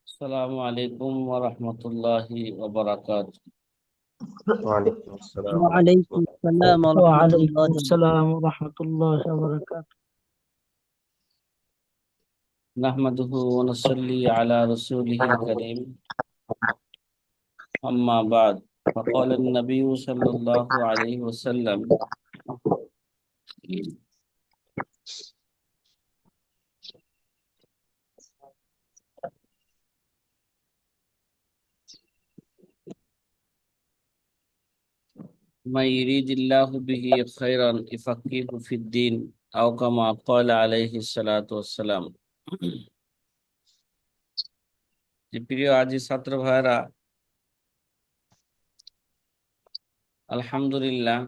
আসসালামু আলাইকুম ওয়া রাহমাতুল্লাহি ওয়া বারাকাতুহু। ওয়ালাইকুম আসসালাম وعليكم রহমতুল্লাহ। السلام ورحمة وعليكم الله السلام ورحمة الله وبركاته. নাহমাদুহু ওয়া নুসাল্লি আলা রাসূলিহিল কারীম। আম্মা বা'দ। فقال النبي صلى الله عليه وسلم من يريد الله به خيرا يفقهه في الدين أو كما قال عليه الصلاة والسلام। প্রিয় আজি ছাত্র ভাইরা, আলহামদুলিল্লাহ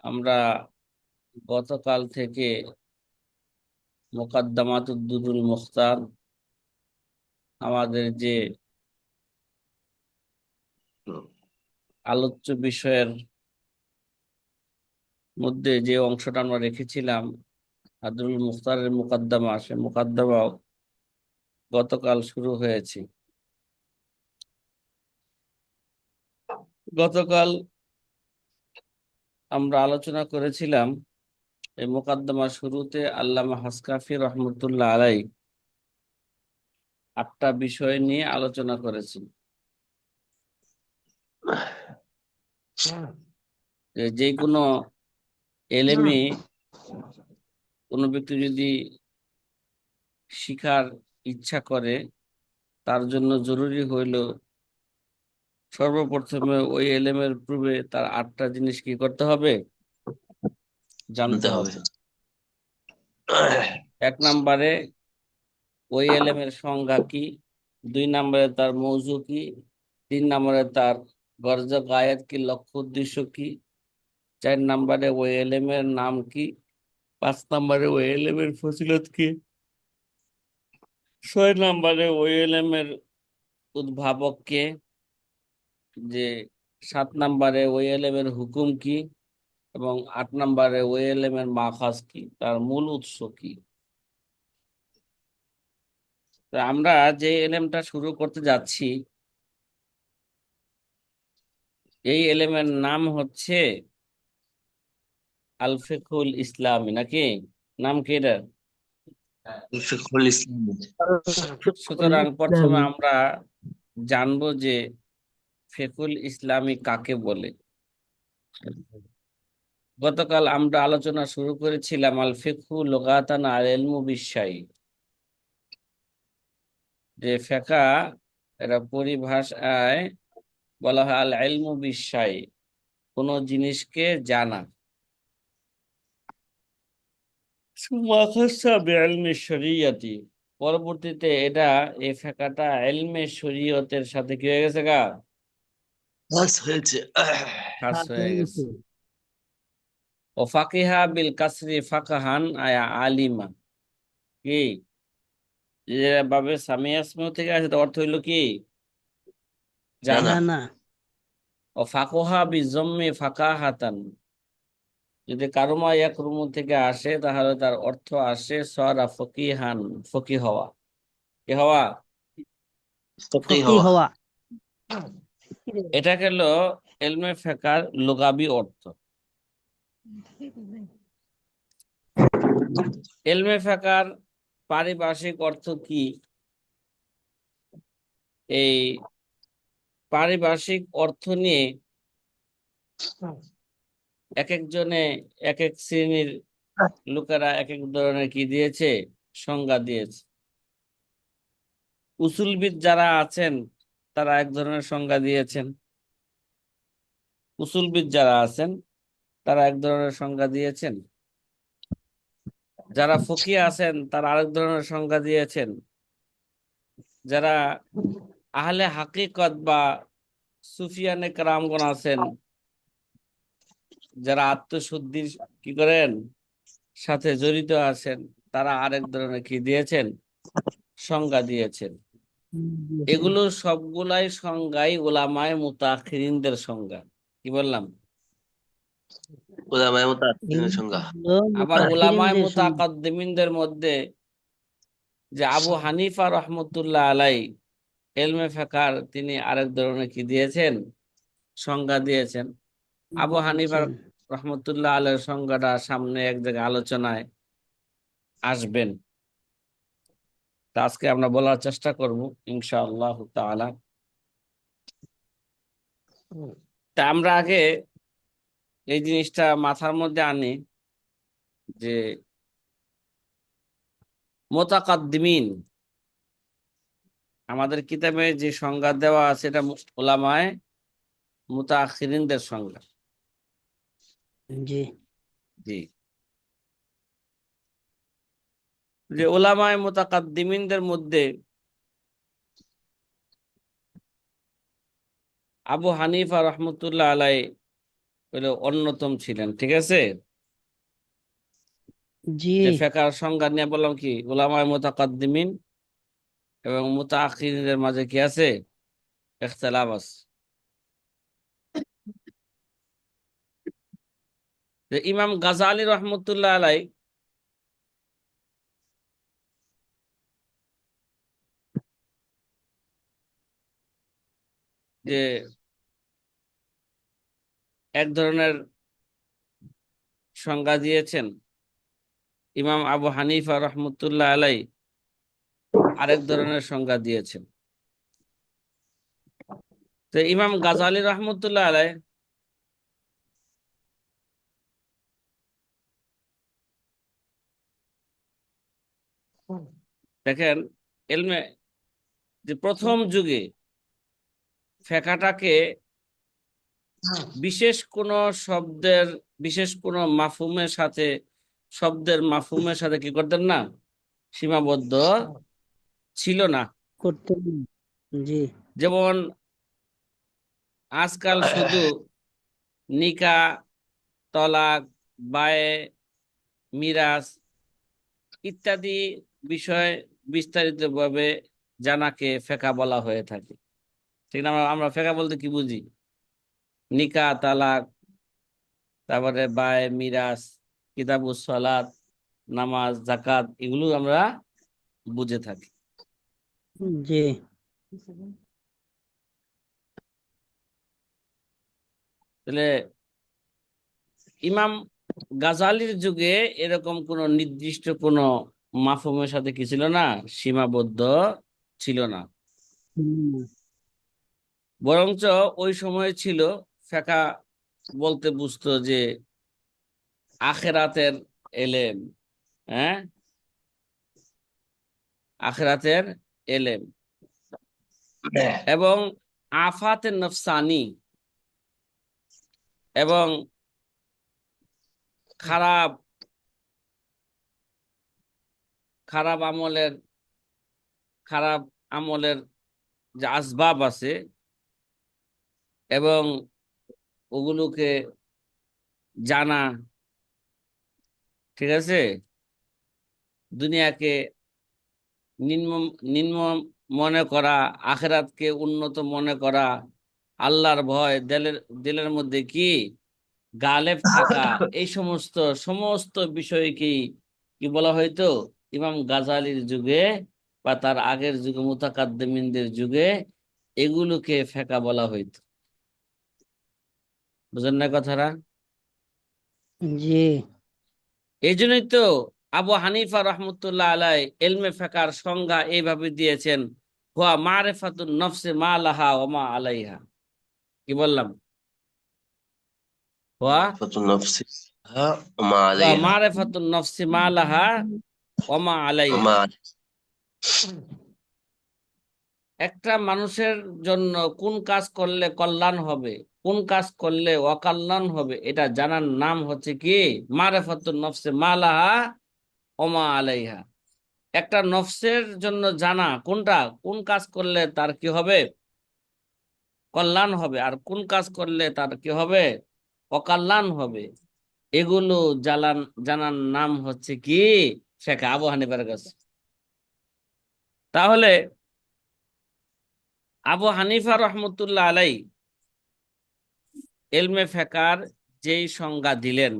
আমরা গতকাল থেকে মুকাদ্দামাতুদ দুরুল মুখতার, আমাদের যে আলোচ্য বিষয়ের মধ্যে যে অংশটা আমরা রেখেছিলাম, দুরুল মুখতারের মুকাদ্দামা, সে মুকাদ্দামাও গতকাল শুরু হয়েছে। গতকাল আমরা আলোচনা করেছিলাম এই মুকাদ্দামার শুরুতে আল্লামা হাসকাফি রহমতুল্লাহ আলাই 8টা বিষয় নিয়ে আলোচনা করেছেন। যে কোনো এলেমে কোনো ব্যক্তি যদি শিখার ইচ্ছা করে, তার জন্য জরুরি হইল সর্বপ্রথমে ওই এলেমের পূর্বে তার 8টা জিনিস কি করতে হবে, জানতে হবে। 1 নম্বরে ওই এলেমের সংজ্ঞা কি, 2 নম্বরে তার মৌজু কি, 3 নম্বরে তার গরজ গায়াত কি, লক্ষ্য উদ্দেশ্য কি, 4 নম্বরে ওই এলেমের নাম কি, 5 নম্বরে ওই এলেমের ফজিলত কি, 6 নম্বরে ওই এলেমের উদ্ভাবক কে, যে 7 নম্বরে ওই এলেমের হুকুম কি, এবং 8 নম্বরে ওই এলেমের মাখাজ কি, তার মূল উৎস কি। তো আমরা যে এলেমটা শুরু করতে যাচ্ছি, এই এলেমের নাম হচ্ছে আল ফিকহুল ইসলামী, নাকি? নাম কি এটার? ফিকহুল ইসলাম। সুতরাং প্রথমে আমরা জানবো যে ফিকহুল ইসলামী কাকে বলে। গতকাল আমরা আলোচনা শুরু করেছিলাম আল ফিকহু লুগাতান আল ইলমু বিশাই, যে ফিকহ এর পরিভাষায় বলা হয় আল ইলমু বিশাই, কোন জিনিসকে জানা। পরবর্তীতে এটা এই ফিকহটা ইলমে শরীয়তের সাথে কি হয়ে গেছে, খাস হয়েছে। খাস হয়ে গেছে। ও ফাকিহা বিল কাসরি ফাকাহান আয়া আলিমা, কি যেভাবে সামিয়া ইসমু থেকে আসে, তার অর্থ হইল কি, জানা। জানা। ও ফাকুহা বি জম্মি ফাকাহাতান, যদি কারুমা ইয়াকরুমু থেকে আসে তাহলে তার অর্থ আসে সরা ফকিহান, ফকি হওয়া। কি হওয়া? ফকিহ ফকিহ হওয়া। হওয়া। এটা গেল ইলমে ফিকহের লুগাবি অর্থ। ইলমে ফিকহের পারিভাষিক অর্থ কি? এই পারিভাষিক অর্থ নিয়ে এক একজনে এক এক শ্রেণীর লোকেরা এক এক ধরনের কি দিয়েছে, সংজ্ঞা দিয়েছে। উসুলবিদ যারা আছেন তারা এক ধরনের সংজ্ঞা দিয়েছেন, উসুলবিদ যারা আছেন তারা এক ধরনের সংজ্ঞা দিয়েছেন, যারা ফকিহ আছেন তারা আরেক ধরনের সংজ্ঞা দিয়েছেন, যারা আহলে হাকিকত বা সুফিয়ানে কেরামগণ আছেন, যারা আত্মশুদ্ধির কি করেন সাথে জড়িত আছেন, তারা আরেক ধরনের কি দিয়েছেন, সংজ্ঞা দিয়েছেন। এগুলো সবগুলাই সংজ্ঞাই উলামায়ে মুতাখিরিনদের সংজ্ঞা। কি বললাম? উলামায়ে মুতাআখিরিনের সংজ্ঞা। হলো আবার উলামায়ে মুতাআখিরিনদের সংজ্ঞা। মুতাকাদ্দিমিনদের মধ্যে যে আবু হানিফা রহমতুল্লাহ আলাই এলমে ফিকহার তিনি আরেক ধরনের কি দিয়েছেন, সংজ্ঞা দিয়েছেন। আবু হানিফা দিয়েছেন। রহমতুল্লাহ আলাইহির সংজ্ঞাটা সামনে এক জায়গায় আলোচনায় আসবেন, তা আজকে আমরা বলার চেষ্টা করব ইনশাআল্লাহ তাআলা। তা আমরা আগে এই জিনিসটা মাথার মধ্যে আনি যে মুতাকাদ্দিমিন আমাদের কিতাবে যে সংজ্ঞা দেওয়া আছে এটা উলামায়ে মুতাআখিরিনদের সংজ্ঞা। জি জি, যে উলামায়ে মুতাকাদ্দিমিনদের মধ্যে আবু হানিফা রহমতুল্লাহ আলাই হলো অন্যতম ছিলেন। ঠিক আছে, জি যে ফিকহার সংজ্ঞা নিয়ে বললাম কি উলামায়ে মুতাকাদ্দিমিন এবং মুতাআখিরিনদের মাঝে কি আছে, ইখতিলাফ আছে। যে ইমাম গাজালি রহমতুল্লাহ আলাই যে এক ধরনের সংজ্ঞা দিয়েছেন, ইমাম আবু হানিফা রহমতুল্লাহ আলাই আরেক ধরনের সংজ্ঞা দিয়েছেন। তো ইমাম গাজালি রহমতুল্লাহ আলাই দেখেন এলমে যে প্রথম যুগে ফিকহটাকে বিশেষ কোন শব্দের বিশেষ কোন মাফহুমের সাথে শব্দের মাফহুমের সাথে কি করতেন না, সীমাবদ্ধ ছিল না। করতে। জি যেমন আজকাল শুধু নিকাহ, তলাক, বায়ে, মিরাস ইত্যাদি বিষয় বিস্তারিতভাবে জানাকে ফিকহ বলা হয়ে থাকে। ঠিক না? আমরা ফিকহ বলতে কি বুঝি? নিকাহ, তালাক, তারপরে বায়ে, মিরাস, কিতাবুস সালাত, নামাজ, যাকাত, এগুলো আমরা বুঝে থাকি। জি তাহলে ইমাম গাজালির যুগে এরকম কোন নির্দিষ্ট কোন মাফহুমের সাথে কি ছিল না, সীমাবদ্ধ ছিল না। হুম, বরঞ্চ ওই সময় ছিল ফিকহ বলতে বুঝতো যে আখিরাতের এলেম, হ্যাঁ, আখিরাতের এলেম এবং আফাতে নফসানি এবং খারাপ খারাপ আমলের খারাপ আমলের যে আসবাব আছে এবং ওগুলোকে জানা, ঠিক আছে, দুনিয়াকে নিম্ন নিম্ন মনে করা, আখিরাতকে উন্নত মনে করা, আল্লাহর ভয় দিলের দিলের মধ্যে কি গালেব থাকা, এই সমস্ত সমস্ত বিষয়কেই কি বলা হয়তো ইমাম গাজালির যুগে বা তার আগের যুগে মুতাকাদ্দিমিনদের যুগে এগুলোকে ফিকহ বলা হইতো। বুঝেন না কথাটা? জি এই জন্যই তো আবু হানিফা রহমতুল্লাহ আলাই এলমে ফিকহার সংজ্ঞা এইভাবে দিয়েছেন, হুয়া মারিফাতুন নফসি মা লাহা ওয়া মা আলাইহা। কি বললাম? হুয়া মারিফাতুন নাফসি ওয়া মা হুয়া আলাইহা। মারিফাতুন নফসি মা লাহা ওয়া মা ওয়া আলাইহা। মা একটা মানুষের জন্য কোন কাজ করলে কল্যাণ হবে, কোন কাজ করলে অকল্যাণ হবে, এটা জানার নাম হচ্ছে কি মারিফাতুন নফসি মা লাহা ওয়া মা আলাইহা। একটা নফসের জন্য জানা কোনটা, কোন কাজ করলে তার কি হবে, কল্যাণ হবে, আর কোন কাজ করলে তার কি হবে, অকল্যাণ হবে, এগুলো জানার নাম হচ্ছে কি ফিকহ আবু হানিফার কাছে। তাহলে আবু হানিফা রহমতুল্লাহ আলাই এলমে ফিকহার যেই সংজ্ঞা দিলেন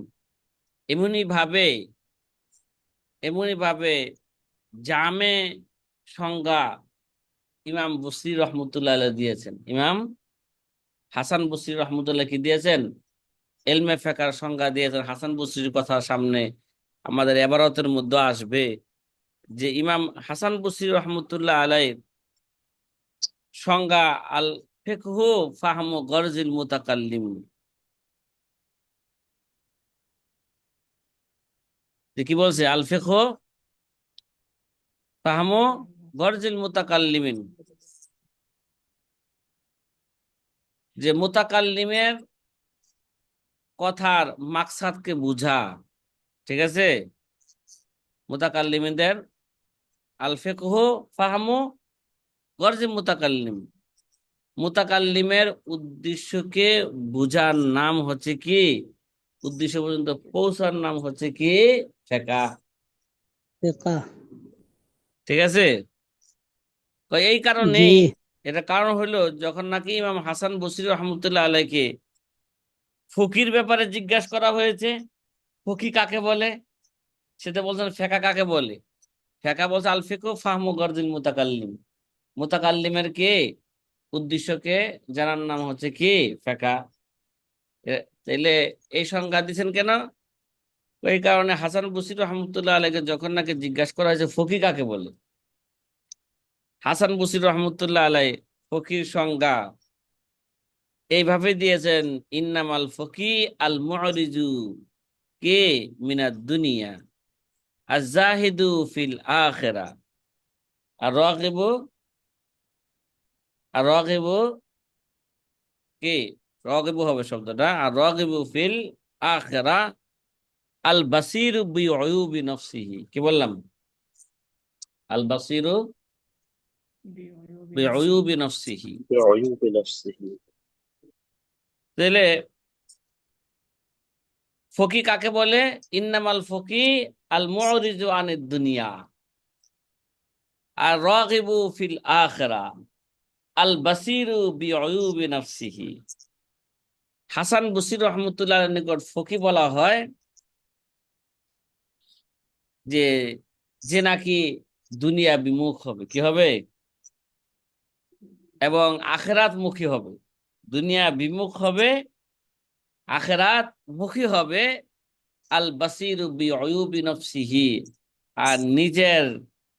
এমনি ভাবে জামে সংজ্ঞা ইমাম বসরি রহমতুল্লাহ আলাইহি দিয়েছেন। ইমাম হাসান বসরি রহমতুল্লাহ কি দিয়েছেন? এলমে ফেকার সংজ্ঞা দিয়েছেন। হাসান বসরির কথা সামনে আমাদের এবারতের মধ্যে আসবে, যে ইমাম হাসান বসরি রহমতুল্লাহ আলাইহি সংজ্ঞা আল ফিকহু ফাহমু গরজিল মুতাকাল্লিম, যে কি বলছে? আল ফিকহু ফাহমু গরজিল মুতাকাল্লিমিন, যে মুতাকাল্লিমের কথার মাকসাদকে বুঝা। ঠিক আছে, মুতাকাল্লিমিনদের আল ফিকহু ফাহমু গরজিল মুতাকাল্লিম, মুতাকাল্লিমের উদ্দেশ্যকে বুঝার নাম হচ্ছে কি, উদ্দেশ্য পর্যন্ত পৌঁছার নাম হচ্ছে কি ফিকহ। ফিকা। ঠিক আছে, তো এই জি। কারণেই, এটা কারণ হলো যখন নাকি ইমাম হাসান বসরি রহমতুল্লাহ আলাইকে ফকির ব্যাপারে জিজ্ঞাসা করা হয়েছে, ফকি কাকে বলে, সেটা বলছেন ফেকা কাকে বলে। ফেকা বলছে আল ফিকহু ফাহমু গরজিল মুতাকাল্লিম, মুতাকাল্লিমের কে উদ্দেশ্যকে জানার নাম হচ্ছে কি ফেকা। তাইলে এই সংজ্ঞা দিচ্ছেন কেন? এই কারণে হাসান বসরি রহমতুল্লাহ আলাইকে যখন নাকি জিজ্ঞাসা করা হয়েছে ফকি কাকে বলে, হাসান বসরি রহমতুল্লাহ আলাই ফকির সংজ্ঞা এইভাবে দিয়েছেন, ইন্নামাল ফকি আল মুরিজু কে মিনাদ দুনিয়া আজ-জাহিদু ফিল আখিরা আর রাগিবু, আর রাগিবু কে, রাগিবু হবে শব্দটা, আর রাগিবু ফিল আখিরা আল বাসিরু বিউয়ুবি নফসিহি। কি বললাম? আল বাসিরু বিউয়ুবি নফসিহি। بعيوب نفسه তাহলে ফকি কাকে বলে? ইন্নামাল ফকি আল মুরিজু আনিদ দুনিয়া আর রাগিবু ফিল আখিরা আল বাসিরু বিউয়ুবি নফসিহি। হাসান বসরি রহমতুল্লাহর নিকট ফকি বলা হয় যে, যে নাকি দুনিয়া বিমুখ হবে, কি হবে, এবং আখেরাত মুখী হবে। দুনিয়া বিমুখ হবে, আখেরাত মুখী হবে। আল বাসিরু বিউয়ুবি নফসিহি, আর নিজের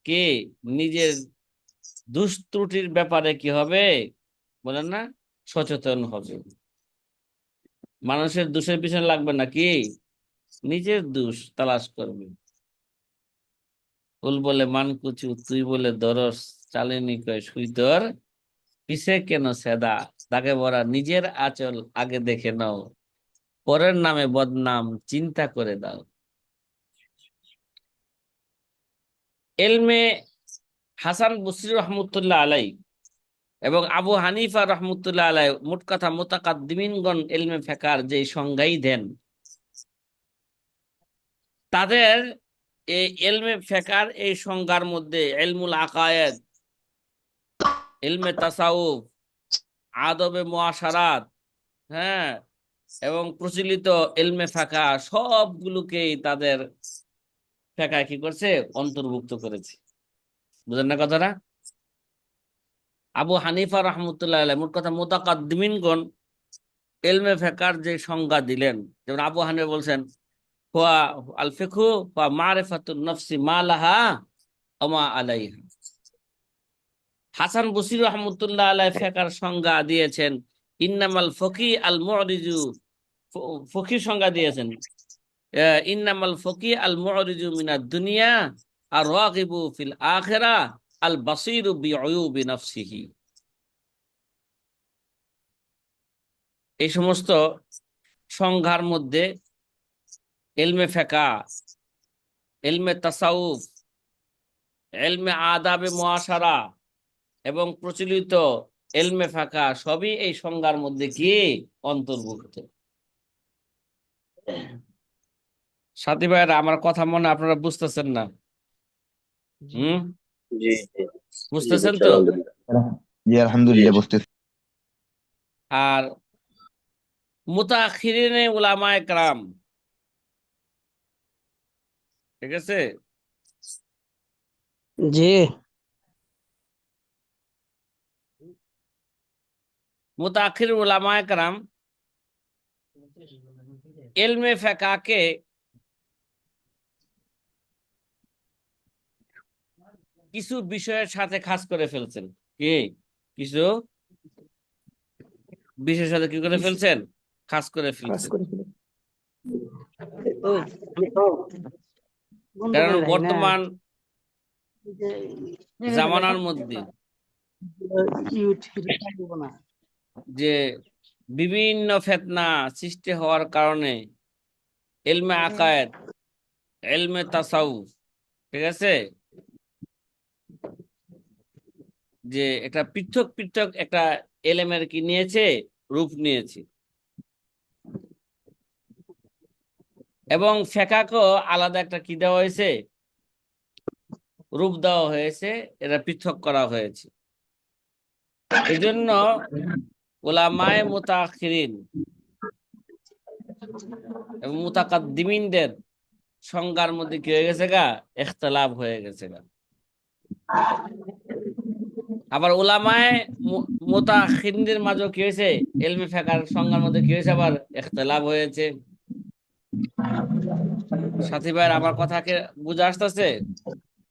কে, নিজের দুষ্ত্রুটির ব্যাপারে কি হবে, বলেন না, সচেতন হবে। মানুষের দোষের পিছনে লাগবে না, কি নিজের দোষ তালাশ করবে। ফুল বলে মানকুচু, তুই বলে দরস, চালেনি কয় সুই তোর পিছে কেন সেদা, তাকে বলা নিজের আঁচল আগে দেখে নাও, পরের নামে বদনাম চিন্তা করে দাও। এলমে হাসান বসরি রহমতুল্লাহ আলাই এবং আবু হানিফা রহমতুল্লাহ আলাই, মোট কথা মুতাকাদ্দিমিনগণ এলমে ফেকার যে সংজ্ঞাই দেন, তাদের এই এলমে ফেকার এই সংজ্ঞার মধ্যে এলমুল আকায়েদ, এলমে তাসাউফ, আদবে মুআশারাত, হ্যাঁ, এবং প্রচলিত এলমে ফিকহ সবগুলোকেই তাদের ফিকহ কি করছে, অন্তর্ভুক্ত করেছে। বুঝেন না কথাটা? আবু হানিফা রহমতুল্লাহ আলাইহি, মোট কথা মুতাকাদ্দিমিনগণ এলমে ফিকহর যে সংজ্ঞা দিলেন, যেমন আবু হানিফা বলছেন হুয়া আল ফিকহু হুয়া মারিফাতুন নফসি মা লাহা ওয়া মা আলাইহা। হাসান বসরি রহমতুল্লাহ আলাইহি ফিকহর সংজ্ঞা দিয়েছেন ইন্নামাল ফকি আল মুরিজু, ফকির সংজ্ঞা দিয়েছেন ইন্নামাল ফকি আল মুরিজু মিনাদ দুনিয়া আর রাগিবু ফিল আখিরা আল বাসিরু বিউয়ুবি নফসিহি। এই সমস্ত সংজ্ঞার মধ্যে ইলমে ফিকহ, ইলমে তাসাউফ, ইলমে আদাবে মুআশারা এবং প্রচলিত ইলমে ফিকহ সবই এই সংজ্ঞার মধ্যে কি অন্তর্ভুক্ত। সাথী ভাইরা, আমার কথা মনে আপনারা বুঝতেছেন না? হুম, জি জি জি বুঝতেছেন বুঝছি তো? আলহামদুলিল্লাহ। জি জি আলহামদুলিল্লাহ জি বুঝতেছি। আর মুতাখিরিনে উলামায়ে কেরাম, ঠিক আছে? জি, মুতাখির উলামায়ে কেরাম ইলমে ফিকহকে কিছু বিষয়ের সাথে খাস করে ফেলছেন। কি কিছু বিষয়ের সাথে কি করে ফেলছেন? খাস করে ফেলছেন। ওই বন্ধ কারণ করে রাখি না বর্তমান যে জামানার মধ্যে ইউটিউবে দিব না। যে বিভিন্ন ফিতনা সৃষ্টি হওয়ার কারণে ইলমে আকায়েদ, ইলমে তাসাউফ, ঠিক আছে, যে একটা পৃথক পৃথক একটা এলেমের কি নিয়েছে, রূপ নিয়েছে। এবং ফেকাকেও আলাদা একটা কি দেওয়া হয়েছে, রূপ দেওয়া হয়েছে, এটা পৃথক করা হয়েছে। এজন্য উলামায়ে মুতাখিরিন এবং মুতাকাদ্দিমিনদের সংজ্ঞার মধ্যে কি হয়ে গেছে গা, ইখতিলাফ হয়ে গেছে গা। আবার উলামায়ে মুতাখিরিনদের মাঝেও কি হয়েছে, ইলমে ফিকহের সংজ্ঞার মধ্যে কি হয়েছে, আবার ইখতিলাফ হয়েছে। সাথী ভাইয়ের আমার কথাকে বুঝে আসতেছে?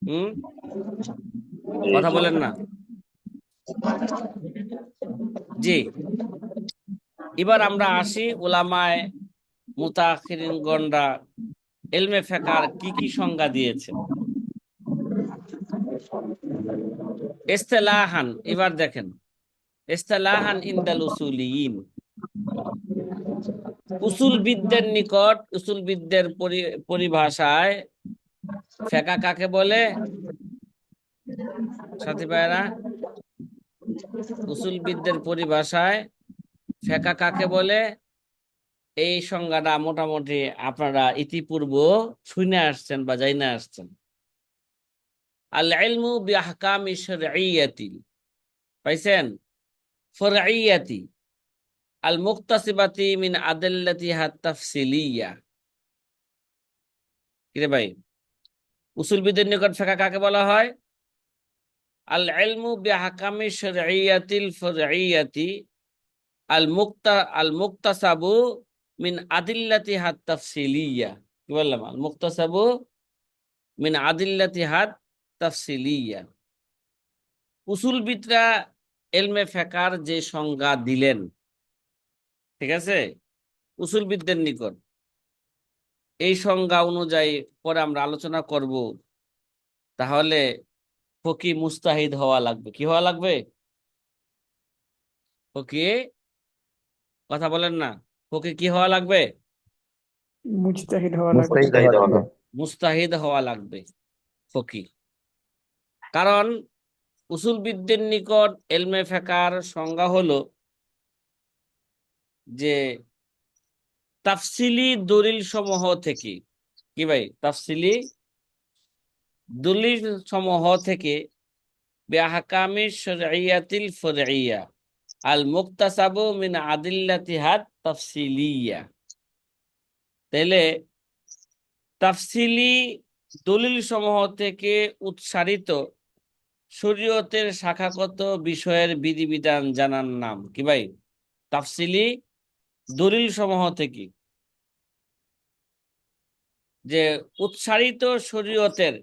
হুম, জি কথা জি বলেন না। জি, এবার আমরা আসি উলামায়ে মুতাখিরিনগণরা ইলমে ফিকহের কি কি সংজ্ঞা দিয়েছেন। ইসতিলাহান, এবার দেখেন, ইসতিলাহান ইনদাল উসুলিয়িন, উসুলবিদদের নিকট, উসুলবিদদের পরিভাষায় ফিকহ কাকে বলে? সাথী ভাইরা, উসুলবিদদের পরিভাষায় ফিকহ কাকে বলে? এই সংজ্ঞাটা মোটামুটি আপনারা ইতিপূর্ব শুনে আসছেন বা জাইনা আসছেন। আল ইলমু বিআহকামি শারঈয়াতি, পাইছেন? ফারঈয়াতি আল মুক্তাসিবাতি মিন আদিল্লাতিহা তাফসিলিয়া। কিরে ভাই, উসুলবিদের নিকট ফিকহ কাকে বলা হয়? আল ইলমু বিআহকামি শারঈয়াতিল ফারঈয়াতি আল মুক্তাসাবু মিন আদিল্লাতিহা তাফসিলিয়া। কি বললাম? আল মুক্তাসাবু মিন আদিল্লাতিহা তাফসিলিয়া। উসুলবিদরা ইলমে ফিকহের যে সংজ্ঞা দিলেন, ঠিক আছে, উসুলবিদদের নিকট, এই সংজ্ঞা অনুযায়ী পরে আমরা আলোচনা করব। তাহলে ফকি মুস্তাহিদ হওয়া লাগবে। কি হওয়া লাগবে? ফকি, কথা বলেন না, ফকি কি হওয়া লাগবে? মুজতাহিদ হওয়া লাগবে। মুস্তাহিদ হওয়া লাগবে। মুস্তাহিদ হওয়া লাগবে ফকি। কারণ উসুলবিদদের নিকট ইলমে ফিকহের সংজ্ঞা হলো যে তাফসিলি দলিল সমূহ থেকে, কি ভাই, তাফসিলি দলিল সমূহ থেকে বিআহকামি শারঈয়াতিল ফারঈয়া আল মুক্তাসাবু মিন আদিল্লাতিহাত তাফসিলিয়া। তাহলে তাফসিলি দলিল সমূহ থেকে উৎসারিত শরীয়তের শাখাগত বিষয়ের বিধিবিধান জানার নাম কি ভাই? তাফসিলি দলিল সমূহ থেকে যে উৎসারিত শরীয়তের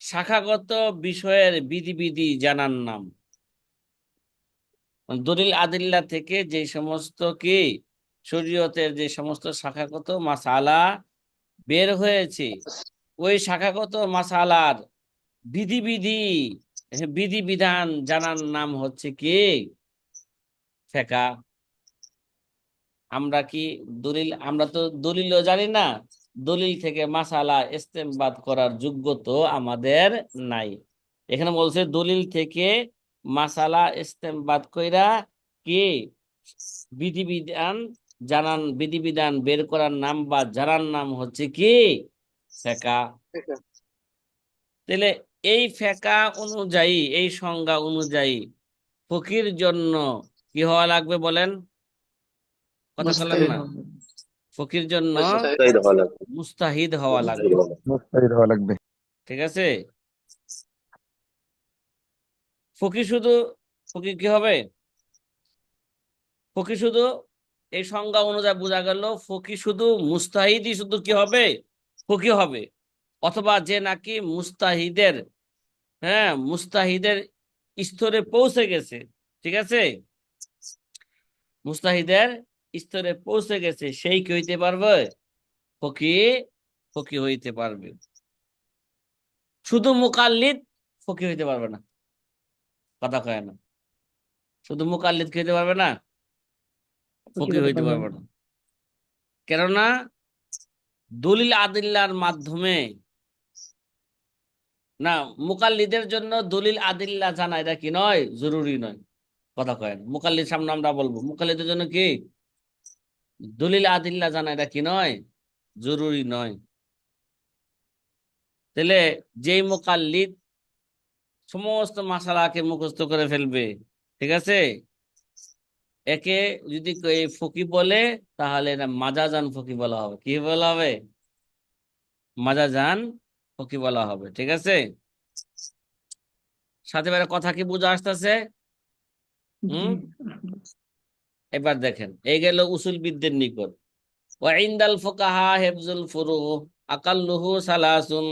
শাখাগত বিষয়ের বিধিবিধি জানার নাম। দলিল আদিল্লা থেকে যে সমস্ত কি শরীয়তের যে সমস্ত শাখাগত মাসালা বের হয়েছে, ওই শাখাগত মাসালার বিধিবিধান জানার নাম হচ্ছে কি ফিকহ। আমরা কি দলিল, আমরা তো দলিলও জানি না, দলিল থেকে মাসালা ইস্তেমবাদ করার যোগ্যতা আমাদের নাই। এখানে বলছে দলিল থেকে মাসালা ইস্তেমবাদ কইরা কি বিধিবিধান বিধিবিধান বের করার নাম বা জানার নাম হচ্ছে কি ফিকহ। তাহলে এই ফিকহ অনুযায়ী, এই সংজ্ঞা অনুযায়ী ফকির জন্য কি হওয়া লাগবে বলেন? কথা বললেন মুস্তাহিদ না, হবে। ফকির জন্য মুস্তাহিদ হওয়া লাগবে। মুস্তাহিদ হওয়া লাগবে, মুস্তাহিদ হওয়া লাগবে। মুস্তাহিদ হওয়া লাগবে। ঠিক আছে। ফকির শুধু, ফকির কি হবে, ফকির শুধু এই সংজ্ঞা অনুযায়ী বোঝা গেল ফকির শুধু মুস্তাহিদই শুধু কি হবে, ফকির হবে, অথবা যে নাকি মুস্তাহিদের, হ্যাঁ মুস্তাহিদের স্তরে পৌঁছে গেছে, ঠিক আছে, মুস্তাহিদের স্তরে পৌঁছে গেছে, সেই কি হইতে পারবে, ফকির, ফকির হইতে পারবে। শুধু মুকাল্লিদ ফকির হইতে পারবে না, কথা কয় না, শুধু মুকাল্লিদ কি হইতে পারবে না, ফকির হইতে পারবে না। কেননা দলিল আদিল্লার মাধ্যমে, না মুকাল্লিদের জন্য দলিল আদিল্লা জানা এটা কি নয়, জরুরি নয়, কথা কয় না। মুকাল্লিদ সামনে আমরা বলবো, মুকাল্লিদের জন্য কি দলিল আদিল্লা জানা এটা কি নয়, জরুরি নয়। তাহলে যেই মুকাল্লিদ সমস্ত মাসালাকে মুখস্থ করে ফেলবে, ঠিক আছে, একে যদি এই ফকি বলে তাহলে এটা মাজাজান ফকি বলা হবে, কি বলা হবে, মাজাজান ফকি বলা হবে, ঠিক আছে। সাথে বাইরে কথা কি বুঝা আসতেছে? হুম, এবার দেখেন, এই গেল উসুলবিদদের নিকট। ওয়াইন্দাল ফুকাহা হিফজুল ফুরু আকাল্লুহু সালাসুন,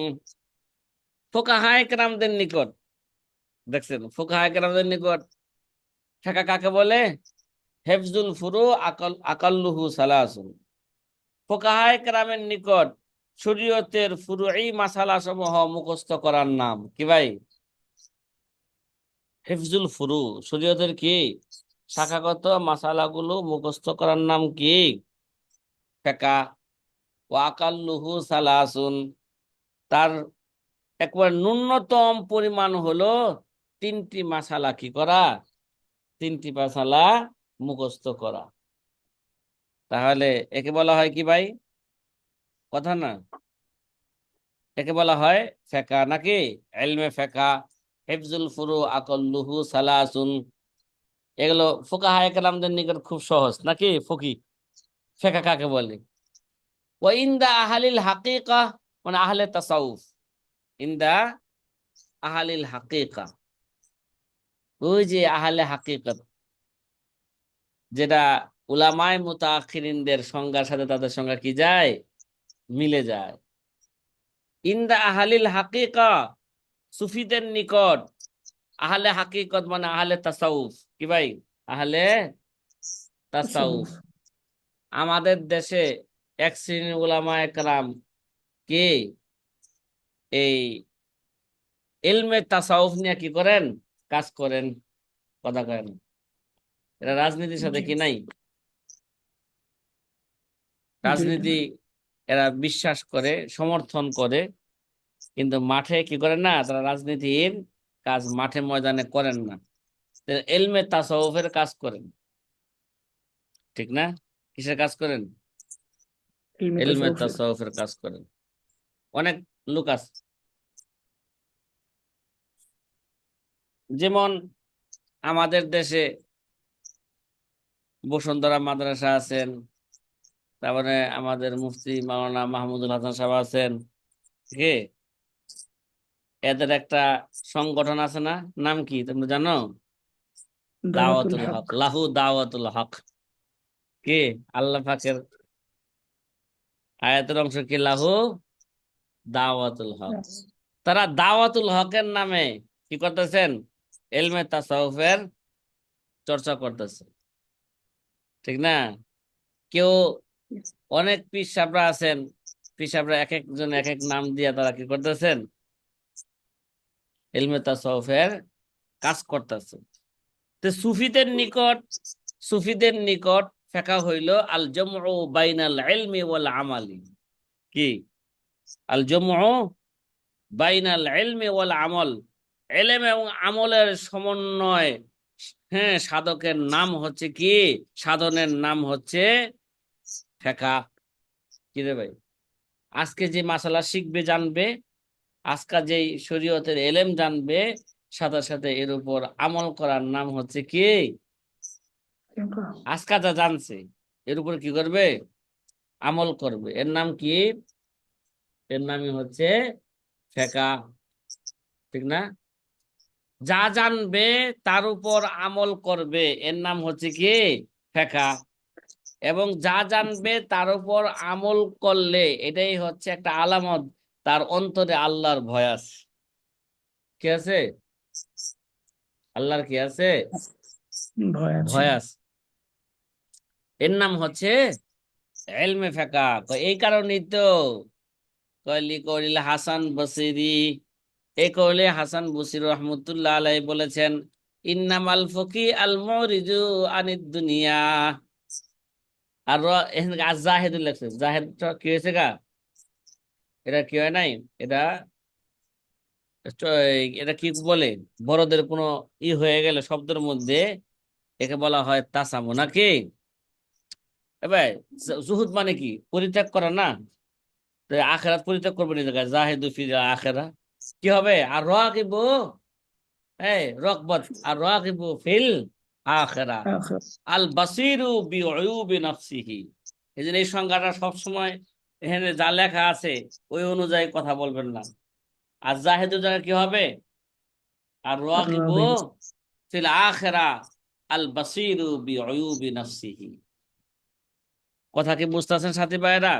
ফুকাহায়ে কেরামদের নিকট, দেখছেন ফুকাহায়ে কেরামদের নিকট ফিকহ কাকে বলে, হিফজুল ফুরু আকাল্লুহু সালাসুন। ফুকাহায়ে কেরামের নিকট শরীয়তের ফুরুই মাসালা সমূহ মুখস্থ করার নাম কি ভাই, হিফজুল ফুরু, শরীয়তের কি শাখাগত মাসালাগুলো মুখস্থ করার নাম কি, ফিকহ। ওয়া আকাল্লুহু সালাসুন, তার একবার ন্যূনতম পরিমাণ হলো তিনটি মাসালা কি করা, তিনটি মাসালা মুখস্থ করা। তাহলে একে বলা হয় কি ভাই, কথা না, একে বলা হয় ফিকহ নাকি, ইলমে ফিকহ। হিফজুল ফুরু আকাল্লুহু সালাসুন, এগুলো ফুকাহায়ে কেরামদের নিকট খুব সহজ নাকি, ফিকহ কাকে বলে। ওয়া ইনদা আহলিল হাকিকা, মানে আহলে তাসাউফ, ইনদা আহলিল হাকিকা, ওই যে আহলে হাকিকত, যেটা উলামায়ে মুতাআখিরিনদের সংজ্ঞার সাথে তাদের সংজ্ঞা কি যায়, মিলে যায়। ইনদা আহলিল হাকিকা, সুফিদের নিকট, আহলে হাকিকত মানে আহলে তাসাউফ, কি ভাই, আহলে তাসাউফ। আমাদের দেশে এক শ্রেণীর উলামায়ে কেরাম কি এই ইলমে তাসাউফ নিয়ে কি করেন, কাজ করেন, কথা করেন। এরা রাজনীতির সাথে কি নাই, রাজনীতি এরা বিশ্বাস করে, সমর্থন করে, কিন্তু মাঠে কি করেন না, তারা রাজনীতির কাজ মাঠে ময়দানে করেন না, ইলমে তাসাউফের কাজ করেন, ঠিক না, কিসের কাজ করেন, ইলমে তাসাউফের কাজ করেন। অনেক লোক আছে, যেমন আমাদের দেশে বসুন্ধরা মাদ্রাসা আছেন, তারপরে আমাদের মুফতি মাওলানা মাহমুদুল হাসান সাহেব আছেন, ঠিক আছে? এদের একটা সংগঠন আছে না, নাম কি তোমরা জানো, দাওয়াতুল হক, লাহু দাওয়াতুল হক, কি আল্লাহ পাকের আয়াতের অংশ কি, লাহু দাওয়াতুল হক। তারা দাওয়াতুল হকের নামে কি করতেছেন, ইলমে তাসাউফের চর্চা করতেছে, ঠিক না। কেউ, অনেক পীর সাহেবরা আছেন, পীর সাহেবরা এক একজন এক এক নাম দিয়ে তারা কি করতেছেন, ইলমে তাসাউফের কাজ করতেছে। তো সুফিদের নিকট ফিকহ হইল আল জামউ বাইনাল ইলমি ওয়াল আমালি, কি আল জামউ বাইনাল ইলমি ওয়াল আমল, ইলম এবং আমলের সমন্বয়, হ্যাঁ সাধকের নাম হচ্ছে কি, সাধনের নাম হচ্ছে ফিকহ। কি রে ভাই, আজকে যে মাসালা শিখবে জানবে, আজকে যে শরীয়তের এলেম জানবে, সাথে সাথে এর উপর আমল করার নাম হচ্ছে কি, আজকে যা জানছে এর উপরে কি করবে? আমল করবে। এর নাম কি? এর নামই হচ্ছে ফেকা, ঠিক না? যা জানবে তার উপর আমল করবে, এর নাম হচ্ছে কি? ফেকা। এবং যা জানবে তার উপর আমল করলে এটাই হচ্ছে একটা আলামত তার অন্তরে আল্লাহর ভয় আছে। কি আছে? আল্লাহর কি আছে? ভয় আছে। ভয় আছে। এর নাম হচ্ছে এলমে ফেকা। এই কারণেই তো কইলি কইলে হাসান বসরি, এই কইলে হাসান বসরি রহমতুল্লাহ আলাই বলেছেন, ইন্নামাল ফকি আল মুরিজু আনিদ দুনিয়া। আর এখানে জাহেদুল লেখছে, জাহেদ কি হয়েছে গা? এটা কি হয় নাই? এটা এটা কি বলে, বড়দের কোনো হয়ে গেলে শব্দের মধ্যে একে বলা হয় তাসামু, নাকি? এবার জুহুদ মানে কি? পরিত্যাগ করা না? তো আখেরাত পরিত্যাগ করবে না, জায়গায় জাহেদু ফি আখেরা কি হবে? আর রাগিবু, এই রকবত, আর রাগিবু ফিল আখেরা আখির। আল বাসিরু বিউয়ুবি নাফসিহি। এই জন্য এই সংজ্ঞাটা সবসময় এখানে যা লেখা আছে ওই অনুযায়ী কথা বলবেন না। আর জাহেদুর জায়গায় কি হবে? আর রাগিবু রাগিব। ফিল আখিরা আল বাসিরু বিউয়ুবি নাফসিহি। কথা কি বুঝতেছেন সাথী ভাইরা?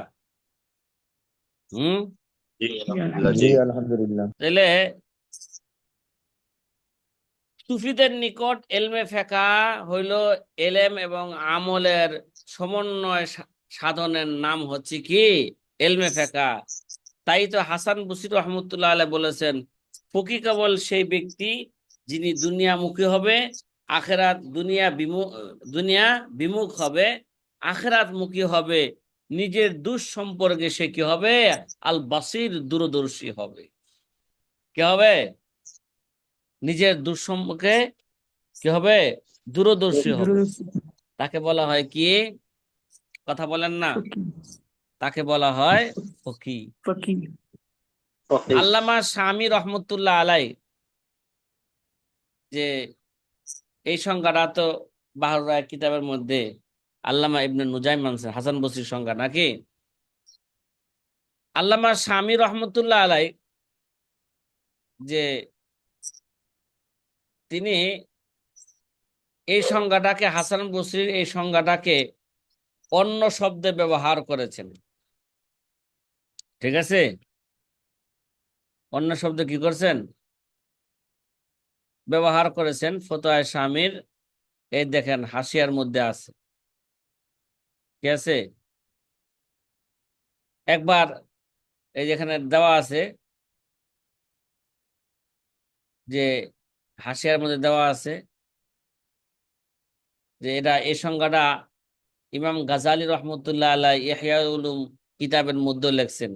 হুম। জি জি, আলহামদুলিল্লাহ, আলহামদুলিল্লাহ। জি। আলহামদুলিল্লাহ। তাহলে সুফিদের নিকট এলমে ফেকা হইল এলেম এবং আমলের সমন্বয় সাধনের নাম হচ্ছে কি? এলমে ফেকা। তাই তো হাসান বসরি রহমতুল্লাহ আলাইহি বলেছেন, ফকি কেবল সেই ব্যক্তি যিনি দুনিয়ামুখী হবে, আখেরাত দুনিয়া বিমুখ হবে, আখেরাত মুখী হবে, নিজের দুঃ সম্পর্কে সে কি হবে? আল বাসির, দূরদর্শী হবে। কি হবে? নিজের দুঃ সম্পর্কে কি হবে? দূরদর্শী হবে। দূরদর্শী। তাকে বলা হয় কি? কথা বলেন না। ফকির। তাকে বলা হয় ফকি। ফকির। ফকিহ। আল্লামা শামী রহমতুল্লাহ আলাই যে এই সংজ্ঞাটা তো বাহর রায় কিতাবের মধ্যে আল্লামা ইবনে নুজাইম মানছেন হাসান বসরির সংজ্ঞা, নাকি? আল্লামা শামী রহমতুল্লাহ আলাই যে তিনি এই সংজ্ঞাটাকে, হাসান বসরির এই সংজ্ঞাটাকে অন্য শব্দে ব্যবহার করেছেন। ঠিক আছে? অন্য শব্দ কি করছেন? ব্যবহার করেছেন। ফতোয়া শামীর এই দেখেন হাসিয়ার মধ্যে আছে। কি আছে? একবার এই যেখানে দেওয়া আছে যে হাসিয়ার মধ্যে দেওয়া আছে যে এটা, এই সংজ্ঞাটা ইমাম গাজালি রহমতুল্লাহ আলাই ইহয়া উলুম কিতাবের মধ্যে লেখছেন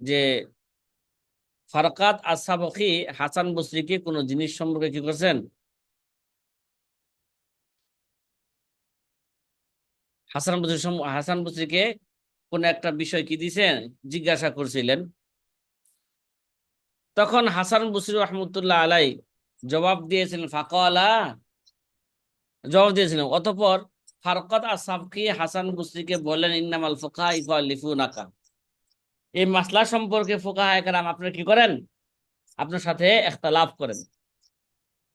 যে ফারকাত আস-সাবখী হাসান বসরিকে কোন জিনিস সম্পর্কে কি করছেন? হাসান বসরিকে কোন একটা বিষয় কি দিছেন, জিজ্ঞাসা করছিলেন। তখন হাসান বসরি রহমতুল্লাহ আলাই জবাব দিয়েছিলেন, জবাব দিয়েছিলেন। অতঃপর ফারকাত আস-সাবখী হাসান বসরিকে বললেন, ইন্নামাল ফুকাহা ইউখালিফুনাকা, এই মাসলা সম্পর্কে ফুকাহায়ে কেরাম আপনারা কি করেন? আপনার সাথে ইখতিলাফ করেন।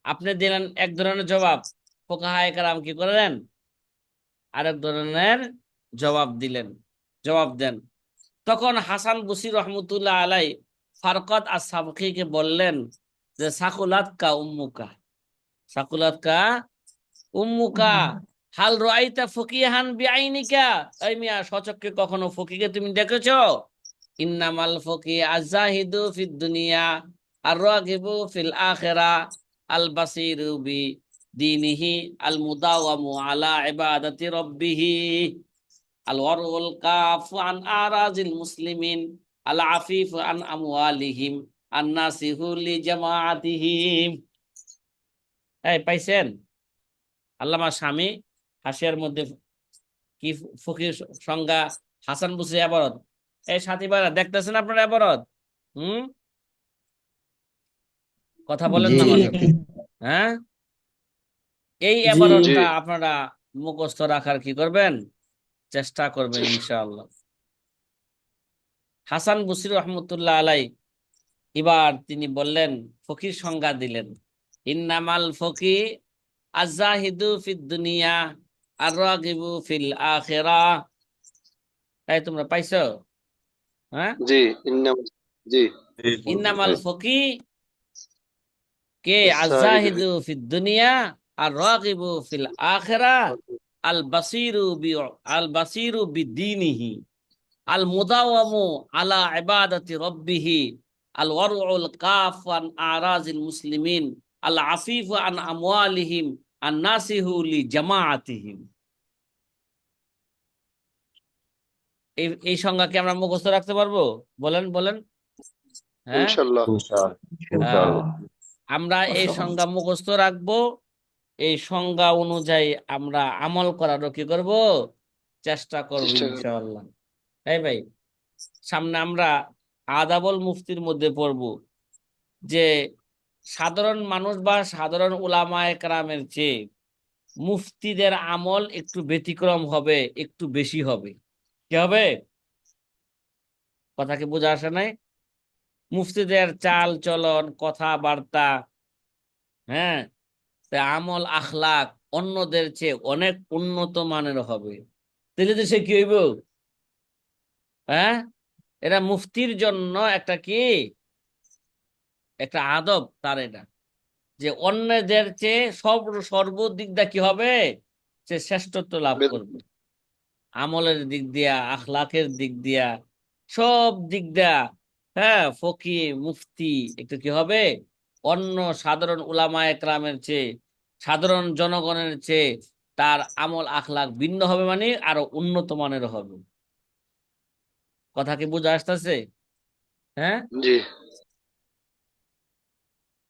আপনি দিলেন এক ধরনের জবাব, ফুকাহায়ে কেরাম কি করেন? আরেক ধরনের জবাব দেন। তখন হাসান বসরি রহমতুল্লাহ আলাই ফারকাত আস-সাবখীকে বললেন যে সাকুলাত কা উম্মুকা, সাকুলাত কা উম্মুকা হাল রাআইতা ফকিহান বিআইনিকা। এই মিয়া, সচক্ষে কখনো ফকিকে তুমি দেখেছো? ইন্নামাল ফকি আজ-জাহিদু ফিদ দুনিয়া আর রাগিবু ফিল আখিরা আল বাসিরু বি দীনিহি আল মুদাওয়ামু আলা ইবাদাতি রাব্বিহি আল ওয়ারুল কাফু আন আরাজিল মুসলিমিন আল আফিফু আন আমওয়ালিহিম আন নাসিহু লি জামাআতিহিম। এই পাইছেন? আল্লামা শামী হাসিয়ার মধ্যে কি ফকির সংজ্ঞা, হাসান বসরি এবারত। এই সাথী ভাইরা দেখতেছেন আপনারা এবারত? হুম, কথা বলেন জি না জি। আমার সাথে। হ্যাঁ, এই জি এবারটা আপনারা মুখস্থ রাখার কি করবেন, চেষ্টা করবেন ইনশাআল্লাহ। হাসান বসরি রহমতুল্লাহ আলাই এবার তিনি বললেন, ফকির সংজ্ঞা দিলেন, ইন্নামাল ফকি আজাহিদু ফিদ দুনিয়া আর রাগিবু ফিল আখিরাহ। তাই তোমরা পাইছো? হ্যাঁ, জি ইন্নাম জি ইন্নামাল ফকি কে সাহিদ আজাহিদু ফিদ দুনিয়া আর রাগিবু ফিল আখিরাহ আল বাসিরু বি আল বাসিরু বিদ্দীনিহি আল মুদাওয়ামু আলা ইবাদাতি রাব্বিহি আল ওয়ারউল কাফ আন আরাজিল মুসলিমিন আল আফিফু আন আমওয়ালিহিম আন নাসিহু লি জামাআতিহিম। এই সংজ্ঞা কি আমরা মুখস্থ রাখতে পারবো? বলেন বলেন। হ্যাঁ, ইনশাআল্লাহ আহ, আমরা এই সংজ্ঞা মুখস্থ রাখবো, এই সংজ্ঞা অনুযায়ী আমরা আমল করারও কি করব, চেষ্টা করবো চেষ্টা করব। ইনশাআল্লাহ। তাই ভাই, সামনে আমরা আদাবল মুফতির মধ্যে পড়ব যে সাধারণ মানুষ বা সাধারণ উলামায়ে কেরামের চেয়ে মুফতিদের আমল একটু ব্যতিক্রম হবে, একটু বেশি হবে। কি হবে? কথা কি বোঝা আসে নাই? মুফতিদের চাল চলন, কথাবার্তা, হ্যাঁ, তা আমল আখলাক অন্যদের চেয়ে অনেক উন্নত মানের হবে। তাহলে তো সে কি হইব? হ্যাঁ, এটা মুফতির জন্য একটা কি, একটা আদব তার এটা, যে অন্যদের চেয়ে সর্বদিক দিয়ে কি হবে, সে শ্রেষ্ঠত্ব লাভ করবে, আমলের দিক দিয়া, আখলাকের দিক দিয়া, সব দিক দিয়া। হ্যাঁ, ফকি মুফতি একটু কি হবে, অন্য সাধারণ উলামায়ে কেরামের চেয়ে, সাধারণ জনগণের চেয়ে তার আমল আখলাক ভিন্ন হবে, মানে আরো উন্নত মানের হবে। কথা কি বুঝা আসতেছে? হ্যাঁ, জি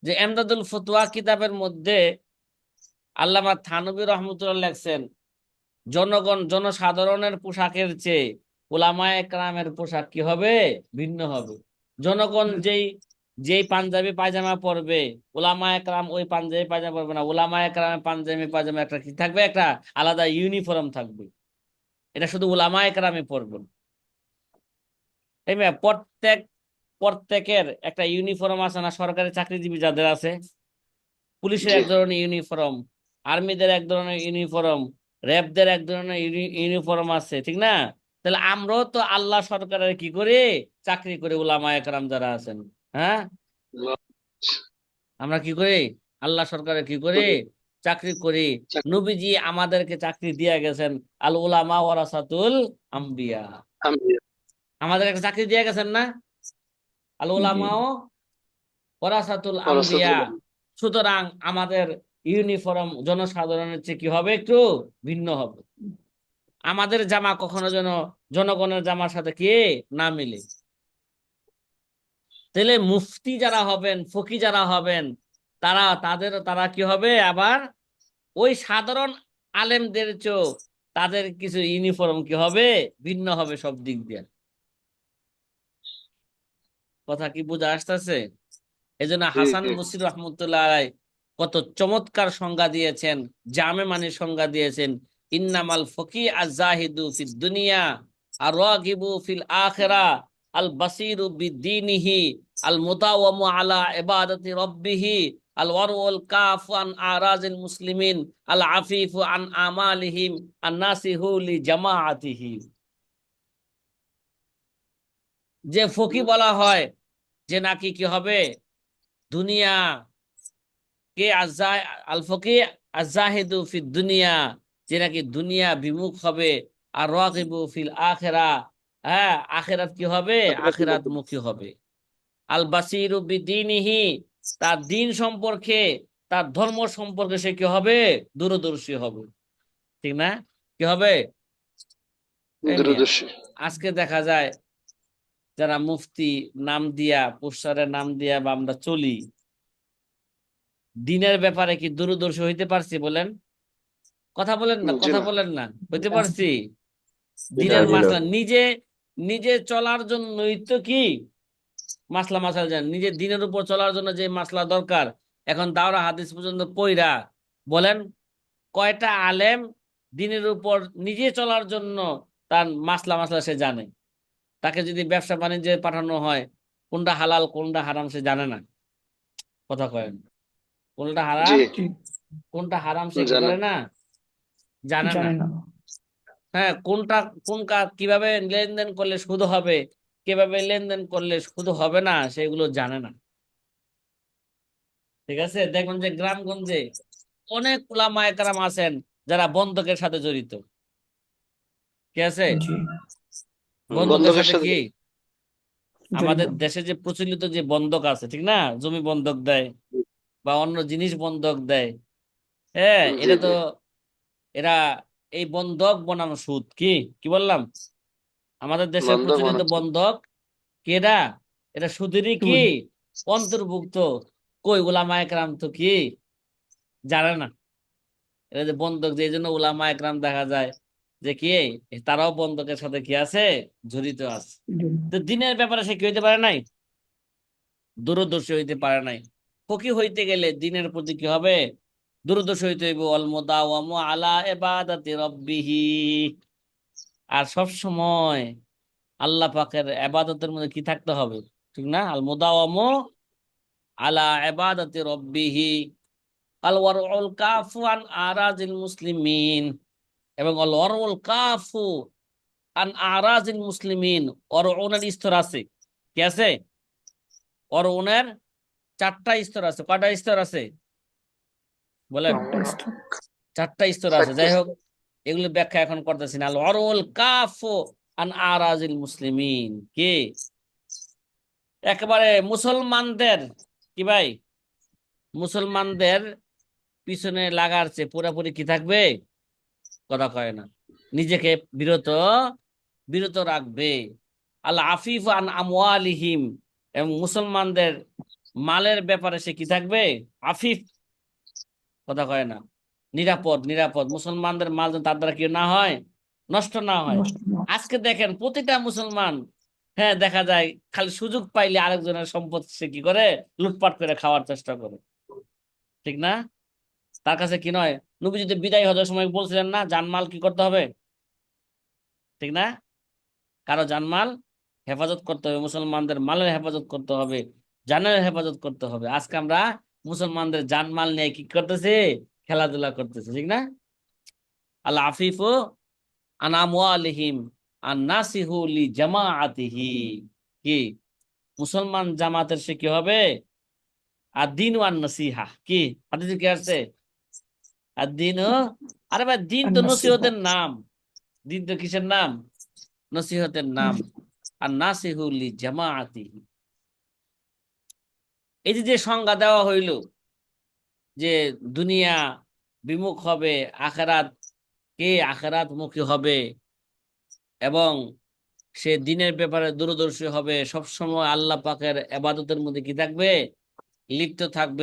যে এমদাদুল ফতুয়া কিতাবের মধ্যে আল্লামা থানভী রহমতুল্লাহ লেখছেন, জনসাধারণের পোশাকের চেয়ে উলামায়ে কেরামের পোশাক কি হবে, ভিন্ন হবে। জনগণ যেই যেই পাঞ্জাবি পায়জামা পরবে, উলামায়ে কেরাম ওই পাঞ্জাবি পায়জামা পরবে না। উলামায়ে কেরামের পাঞ্জাবি পায়জামা একটা কি থাকবে, একটা আলাদা ইউনিফর্ম থাকবে। এটা শুধু উলামায়ে কেরামই পরবেন। তাই না? প্রত্যেকের একটা ইউনিফর্ম আছে না, সরকারি চাকরিজীবী যাদের আছে, পুলিশের জি এক ধরনের ইউনিফর্ম, আর্মিদের এক ধরনের ইউনিফর্ম, র্যাবদের এক ধরনের ইউনিফর্ম আছে, ঠিক না? তাহলে আমরাও তো আল্লাহ সরকারের কি করি, চাকরি করে, উলামায়ে কেরাম যারা আছেন। হ্যাঁ, আমরা কি করি, আল্লাহ সরকারের কি করি, চাকরি করি। নবীজি আমাদেরকে চাকরি দিয়ে গেছেন, আল উলামা ওয়ারাসাতুল আম্বিয়া, আমাদের একটা চাকরি দিয়ে গেছেন না, আল উলামা ওয়ারাসাতুল আম্বিয়া। সুতরাং আমাদের ইউনিফর্ম জনসাধারণের চেয়ে কি হবে, একটু ভিন্ন হবে। আমাদের জামা কখনো যেন জনগণের জামার সাথে কি না মিলে। তাহলে মুফতি যারা হবেন, ফকি যারা হবেন, তারা কি হবে, আবার ওই সাধারণ আলেমদের চেয়েও তাদের কিছু ইউনিফর্ম কি হবে, ভিন্ন হবে সব দিক দিয়ে। কথা কি বোঝা আসতেছে? এই জন্য জি হাসান জি বসরি রহমতুল্লাহ আলাই কত চমৎকার সংজ্ঞা দিয়েছেন, জামে মানে সংজ্ঞা দিয়েছেন। ইন্নামাল ফকি আজ-জাহিদু ফিদ দুনিয়া আর রাগিবু ফিল আখিরাহ আল বাসিরু বিদ্দীনিহি আল মুদাওয়ামু আলা ইবাদাতি রাব্বিহি আল ওয়ারউল কাফু আন আরাজিল মুসলিমিন আল আফিফু আন আমালিহিম আন নাসিহু লি জামাআতিহি। যে ফকি বলা হয়, যে নাকি কি হবে, দুনিয়া কে আল ফকি আজ-জাহিদু ফিদ দুনিয়া, যে নাকি দুনিয়া বিমুখ হবে, আর রাগিবু ফিল আখিরাহ, হ্যাঁ, আখিরাত কি হবে, আখিরাত মুখী হবে। আল বাসিরু বিদ্বীনিহি, তার দিন সম্পর্কে, তার ধর্ম সম্পর্কে সে কি হবে, দূরদর্শী হবে। ঠিক না? কি হবে? এই মিয়া, দূরদর্শী আজকে দেখা যায় যারা মুফতি নাম দিয়া, পোস্টারের নাম দিয়া বা আমরা চলি, দিনের ব্যাপারে কি দূরদর্শী হইতে পারছি বলেন? কথা বলেন না, জি কথা না বলেন না, হইতে পারছি? জি দিনের জি না মাসলা নিজে নিজে চলার জন্যই তো কি মাসলা জান, নিজে দিনের উপর চলার জন্য যে মাসলা দরকার, এখন দাওরা হাদিস পর্যন্ত পইরা বলেন কয়টা আলেম দিনের উপর নিজে চলার জন্য তার মাসলা মাসলা সে জানে? তাকে যদি ব্যবসা বাণিজ্যে পাঠানো হয়, কোনটা হালাল কোনটা হারাম সে জানে না। কথা কয়, কোনটা জি হালাল জি কোনটা হারাম সে কি জানা করে না, জানে না। জানি না। হ্যাঁ, কোন কাজ কিভাবে লেনদেন করলে সুদ হবে, কিভাবে লেনদেন করলে সুদ হবে না, সেগুলো জানে না। ঠিক আছে, দেখুন যে গ্রামগঞ্জে অনেক উলামায়ে কেরাম আছেন যারা বন্ধকের সাথে জড়িত। কি আছে? জি বন্ধকের বন্ধকের সাথে সাথে কি, জড়িত। আমাদের দেশে যে প্রচলিত যে বন্ধক আছে, ঠিক না, জমি বন্ধক দেয় বা অন্য জিনিস বন্ধক দেয়। হ্যাঁ, জি এটা তো জি এরা এই বন্ধক বনাম সুদ, কি কি বললাম, আমাদের দেশে বন্ধ প্রচলিত বানাচ্ছে বন্ধক কেডা, এটা সুদেরই কি সুদ। অন্তর্ভুক্ত। কই উলামায়ে কেরাম তো কি জানে না। এটা যে বন্ধক, যে এই জন্য উলামায়ে কেরাম দেখা যায় যে কি তারাও বন্ধকের সাথে কি আছে, জড়িত আছে। জড়িত। তো দিনের ব্যাপারে সে কি হইতে পারে নাই, দূরদর্শী হইতে পারে নাই। ফকি হইতে গেলে দিনের প্রতি কি হবে, দূরদর্শী হইতে হইব। অল মুদাওয়ামু আলা ইবাদাতি রাব্বিহি, আর সব সময় আল্লাহ পাকের ইবাদতের মধ্যে কি থাকতে হবে, ঠিক না? আল মুদাওয়ামু আলা ইবাদাতি রাব্বিহি, আল ওয়ারউল কাফু আন আরাজিল মুসলিমিন, এবং আল ওয়ারউল কাফু আন আরাজিল মুসলিমিন। ওয়ারউনের স্তর আছে, কি আছে? ওয়ারউনের 4টা স্তর আছে। কয়টা স্তর আছে বলেন? চারটা স্তর। 4টা স্তর আছে। চারটে যাই হোক, এগুলো ব্যাখ্যা এখন করতেছি না। আল ওয়ারউল কাফু আন আরাজিল মুসলিমিন কি, একেবারে মুসলমানদের কি ভাই, মুসলমানদের পিছনে লাগার চেয়ে পুরাপুরি কি থাকবে, কথা কয় না, নিজেকে বিরত বিরত রাখবে। আল আফিফ আন আমওয়ালিহিম, এবং মুসলমানদের মালের ব্যাপারে সে কি থাকবে, আফিফ, কথা কয় না, নিরাপদ নিরাপদ। মুসলমানদের মাল যেন তার দ্বারা কি না হয়, নষ্ট না হয়। নষ্ট না। আজকে দেখেন প্রতিটা মুসলমান, হ্যাঁ, দেখা যায় খালি সুযোগ পাইলে আরেকজনের সম্পদ সে কি করে, লুটপাট করে খাওয়ার চেষ্টা করে, ঠিক না? তার কাছে কি নয়, নবী যদি বিদায় হওয়ার সময় বলছিলেন না, জানমাল কি করতে হবে, ঠিক না? কারো জানমাল হেফাজত করতে হবে, মুসলমানদের মালের হেফাজত করতে হবে, জানের হেফাজত করতে হবে। আজকে আমরা মুসলমানদের জানমাল নিয়ে কি করতেছি, খেলাধুলা করতেছি, ঠিক না? আল আফিফু আন আমওয়ালিহিম আন নাসিহু লি জামাআতিহি, কি মুসলমান জামাতের সে কি হবে, আর দিন ওয়ান নসিহা, কি হাদিসে কি আছে, আর দিন, আরে ভাই দিন আর তো নসিহত। নসিহতের নাম, দিন তো কিসের নাম, নসিহতের নাম। আর নাসিহু লি জামাআতিহি, এই যে যে সংজ্ঞা দেওয়া হইল যে দুনিয়া বিমুখ হবে, আখেরাত কে আখেরাত মুখী হবে, এবং সে দিনের ব্যাপারে দূরদর্শী হবে, সব সময় আল্লাহ পাকের ইবাদতের মধ্যে কি থাকবে, লিপ্ত থাকবে।